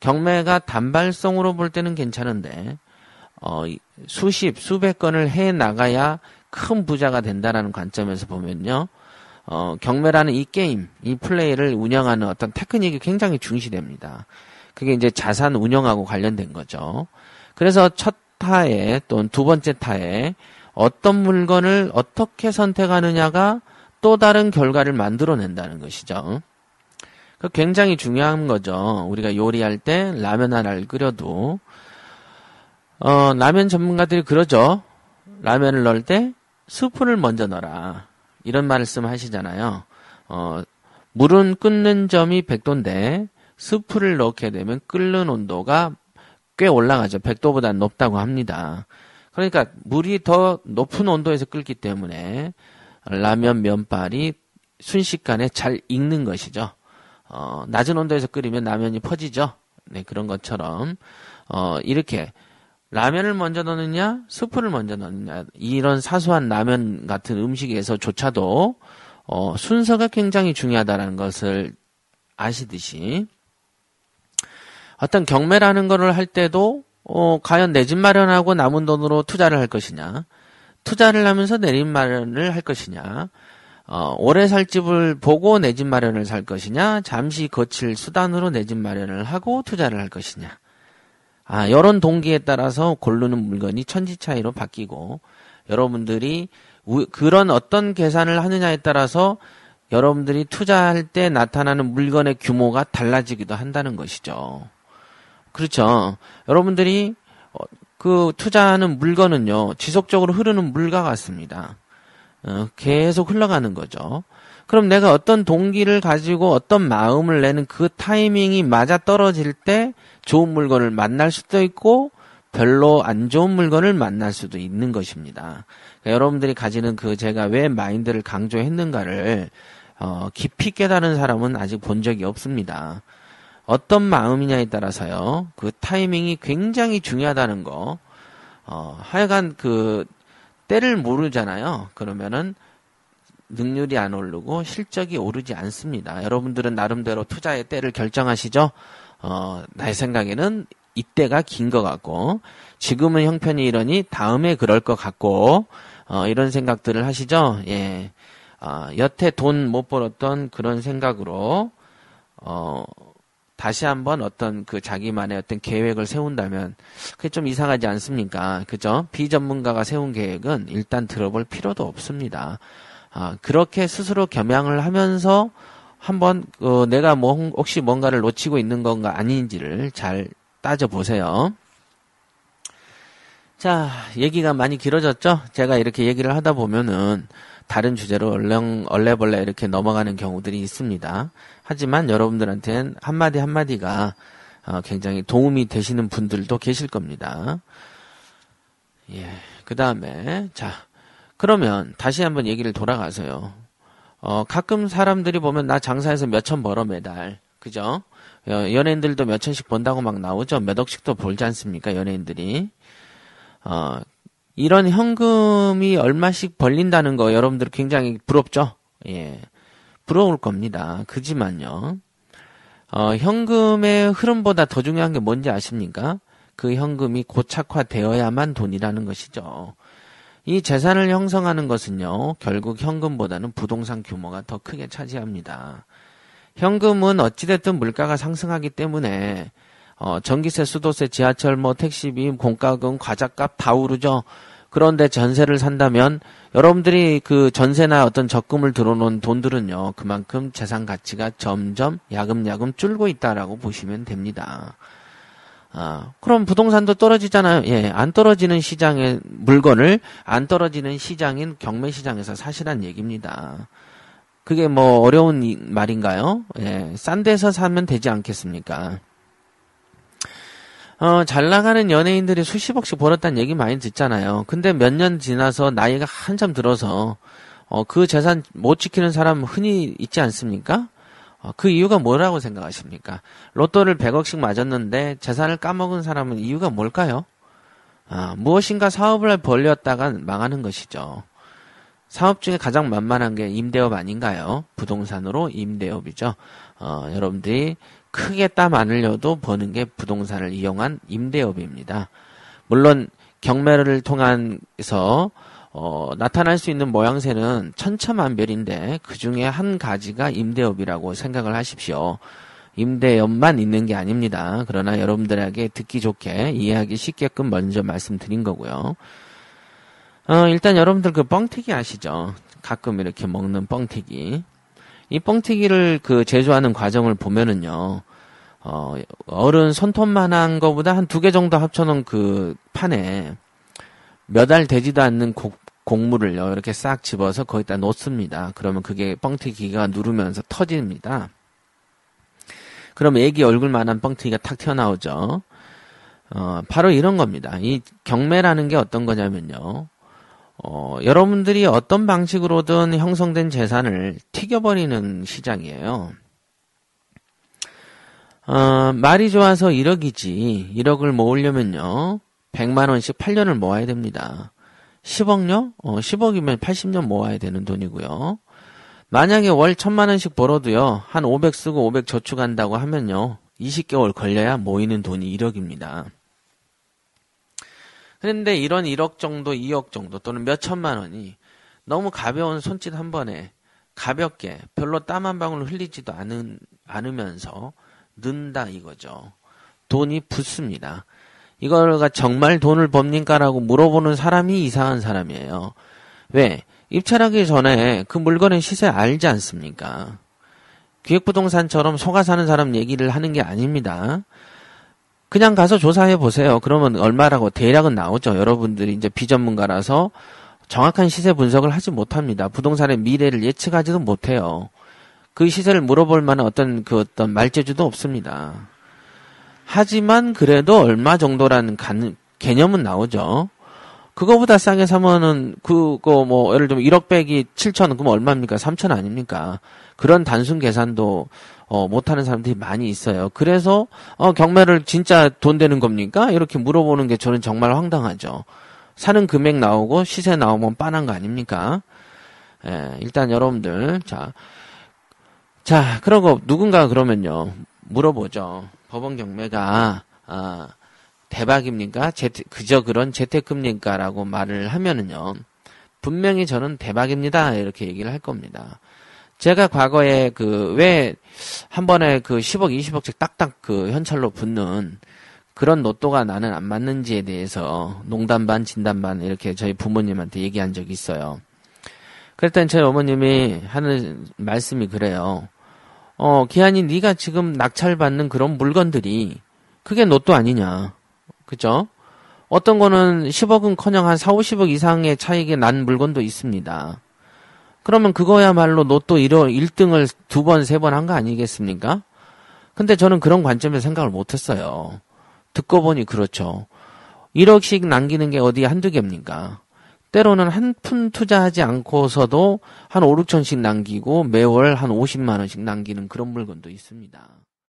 경매가 단발성으로 볼 때는 괜찮은데 수백 건을 해 나가야 큰 부자가 된다라는 관점에서 보면요. 경매라는 이 게임, 이 플레이를 운영하는 어떤 테크닉이 굉장히 중시됩니다. 그게 이제 자산 운영하고 관련된 거죠. 그래서 첫 타에 또는 두 번째 타에 어떤 물건을 어떻게 선택하느냐가 또 다른 결과를 만들어낸다는 것이죠. 그 굉장히 중요한 거죠. 우리가 요리할 때 라면 하나를 끓여도 라면 전문가들이 그러죠. 라면을 넣을 때 스프를 먼저 넣어라. 이런 말씀 하시잖아요. 물은 끓는 점이 100도인데 스프를 넣게 되면 끓는 온도가 꽤 올라가죠. 100도보다 높다고 합니다. 그러니까 물이 더 높은 온도에서 끓기 때문에 라면 면발이 순식간에 잘 익는 것이죠. 낮은 온도에서 끓이면 라면이 퍼지죠. 네, 그런 것처럼 이렇게 라면을 먼저 넣느냐 스프를 먼저 넣느냐 이런 사소한 라면 같은 음식에서조차도 순서가 굉장히 중요하다는 것을 아시듯이 어떤 경매라는 거를 할 때도 과연 내 집 마련하고 남은 돈으로 투자를 할 것이냐, 투자를 하면서 내 집 마련을 할 것이냐, 오래 살 집을 보고 내 집 마련을 살 것이냐, 잠시 거칠 수단으로 내 집 마련을 하고 투자를 할 것이냐. 이런 동기에 따라서 고르는 물건이 천지 차이로 바뀌고, 여러분들이 그런 어떤 계산을 하느냐에 따라서 여러분들이 투자할 때 나타나는 물건의 규모가 달라지기도 한다는 것이죠. 그렇죠. 여러분들이 그 투자하는 물건은요, 지속적으로 흐르는 물과 같습니다. 계속 흘러가는 거죠. 그럼 내가 어떤 동기를 가지고 어떤 마음을 내는 그 타이밍이 맞아 떨어질 때 좋은 물건을 만날 수도 있고 별로 안 좋은 물건을 만날 수도 있는 것입니다. 그러니까 여러분들이 가지는 그 제가 왜 마인드를 강조했는가를 깊이 깨달은 사람은 아직 본 적이 없습니다. 어떤 마음이냐에 따라서요, 그 타이밍이 굉장히 중요하다는 거, 하여간 그, 때를 모르잖아요. 그러면은, 능률이 안 오르고 실적이 오르지 않습니다. 여러분들은 나름대로 투자의 때를 결정하시죠? 내 생각에는 이때가 긴 것 같고, 지금은 형편이 이러니 다음에 그럴 것 같고, 이런 생각들을 하시죠? 예. 여태 돈 못 벌었던 그런 생각으로, 다시 한번 어떤 그 자기만의 어떤 계획을 세운다면 그게 좀 이상하지 않습니까? 그죠? 비전문가가 세운 계획은 일단 들어볼 필요도 없습니다. 그렇게 스스로 겸양을 하면서 한번 내가 혹시 뭔가를 놓치고 있는 건가 아닌지를 잘 따져보세요. 자, 얘기가 많이 길어졌죠? 제가 이렇게 얘기를 하다 보면은 다른 주제로 얼레벌레 이렇게 넘어가는 경우들이 있습니다. 하지만 여러분들한테는 한마디 한마디가 굉장히 도움이 되시는 분들도 계실 겁니다. 예, 그 다음에 자, 그러면 다시 한번 얘기를 돌아가서요. 가끔 사람들이 보면 나 장사해서 몇천 벌어 매달, 그죠? 연예인들도 몇천씩 번다고 막 나오죠. 몇 억씩도 벌지 않습니까? 연예인들이. 이런 현금이 얼마씩 벌린다는 거 여러분들 굉장히 부럽죠? 예. 부러울 겁니다. 그지만요. 현금의 흐름보다 더 중요한 게 뭔지 아십니까? 그 현금이 고착화되어야만 돈이라는 것이죠. 이 재산을 형성하는 것은요, 결국 현금보다는 부동산 규모가 더 크게 차지합니다. 현금은 어찌됐든 물가가 상승하기 때문에 전기세, 수도세, 지하철, 택시비, 공과금, 과자값 다 오르죠. 그런데 전세를 산다면 여러분들이 그 전세나 어떤 적금을 들어놓은 돈들은요, 그만큼 재산 가치가 점점 야금야금 줄고 있다라고 보시면 됩니다. 그럼 부동산도 떨어지잖아요. 예, 안 떨어지는 시장의 물건을 안 떨어지는 시장인 경매 시장에서 사시란 얘기입니다. 그게 어려운 말인가요? 예, 싼 데서 사면 되지 않겠습니까? 잘 나가는 연예인들이 수십억씩 벌었다는 얘기 많이 듣잖아요. 근데 몇 년 지나서 나이가 한참 들어서 그 재산 못 지키는 사람 흔히 있지 않습니까? 그 이유가 뭐라고 생각하십니까? 로또를 100억씩 맞았는데 재산을 까먹은 사람은 이유가 뭘까요? 무엇인가 사업을 벌렸다가 망하는 것이죠. 사업 중에 가장 만만한 게 임대업 아닌가요? 부동산으로 임대업이죠. 여러분들이 크게 땀 안 흘려도 버는 게 부동산을 이용한 임대업입니다. 물론 경매를 통해서 나타날 수 있는 모양새는 천차만별인데 그 중에 한 가지가 임대업이라고 생각을 하십시오. 임대업만 있는 게 아닙니다. 그러나 여러분들에게 듣기 좋게 이해하기 쉽게끔 먼저 말씀드린 거고요. 일단 여러분들 그 뻥튀기 아시죠? 가끔 이렇게 먹는 뻥튀기. 이 뻥튀기를 그 제조하는 과정을 보면은요, 어른 손톱만한 거보다 한 2개 정도 합쳐놓은 그 판에 몇 알 되지도 않는 곡물을요, 이렇게 싹 집어서 거기다 놓습니다. 그러면 그게 뻥튀기가 누르면서 터집니다. 그럼 애기 얼굴만한 뻥튀기가 탁 튀어나오죠. 바로 이런 겁니다. 이 경매라는 게 어떤 거냐면요. 여러분들이 어떤 방식으로든 형성된 재산을 튀겨버리는 시장이에요. 말이 좋아서 1억이지 1억을 모으려면요 100만 원씩 8년을 모아야 됩니다. 10억요? 10억이면 80년 모아야 되는 돈이고요. 만약에 월 1000만 원씩 벌어도요 한 500 쓰고 500 저축한다고 하면요 20개월 걸려야 모이는 돈이 1억입니다. 그런데 이런 1억 정도, 2억 정도 또는 몇 천만 원이 너무 가벼운 손짓 한 번에 가볍게 별로 땀 한 방울 흘리지도 않으면서 는다 이거죠. 돈이 붙습니다. 이거가 정말 돈을 법니까라고 물어보는 사람이 이상한 사람이에요. 왜? 입찰하기 전에 그 물건의 시세 알지 않습니까? 기획부동산처럼 속아 사는 사람 얘기를 하는 게 아닙니다. 그냥 가서 조사해 보세요. 그러면 얼마라고 대략은 나오죠. 여러분들이 이제 비전문가라서 정확한 시세 분석을 하지 못합니다. 부동산의 미래를 예측하지도 못해요. 그 시세를 물어볼 만한 어떤 말재주도 없습니다. 하지만 그래도 얼마 정도라는 개념은 나오죠. 그거보다 싸게 사면은 예를 들면 1억 빼기 7천 그럼 얼마입니까? 3천 아닙니까? 그런 단순 계산도 못하는 사람들이 많이 있어요. 그래서 경매를 진짜 돈 되는 겁니까? 이렇게 물어보는 게 저는 정말 황당하죠. 사는 금액 나오고 시세 나오면 빤한 거 아닙니까? 일단 여러분들 그러고 누군가 그러면요 물어보죠. 법원 경매가 대박입니까? 그저 그런 재테크입니까? 라고 말을 하면은요 분명히 저는 대박입니다 이렇게 얘기를 할 겁니다. 제가 과거에 왜 한 번에 10억, 20억씩 딱딱 현찰로 붙는 그런 로또가 나는 안 맞는지에 대해서 농담 반, 진담 반 이렇게 저희 부모님한테 얘기한 적이 있어요. 그랬더니 저희 어머님이 하는 말씀이 그래요. 기한이 네가 지금 낙찰받는 그런 물건들이 그게 로또 아니냐. 그죠? 어떤 거는 10억은커녕 한 4, 50억 이상의 차익이 난 물건도 있습니다. 그러면 그거야말로 로또 1등을 2번, 3번 한 거 아니겠습니까? 근데 저는 그런 관점에서 생각을 못했어요. 듣고 보니 그렇죠. 1억씩 남기는 게 어디 한두 개입니까? 때로는 한 푼 투자하지 않고서도 한 5, 6천씩 남기고 매월 한 50만 원씩 남기는 그런 물건도 있습니다.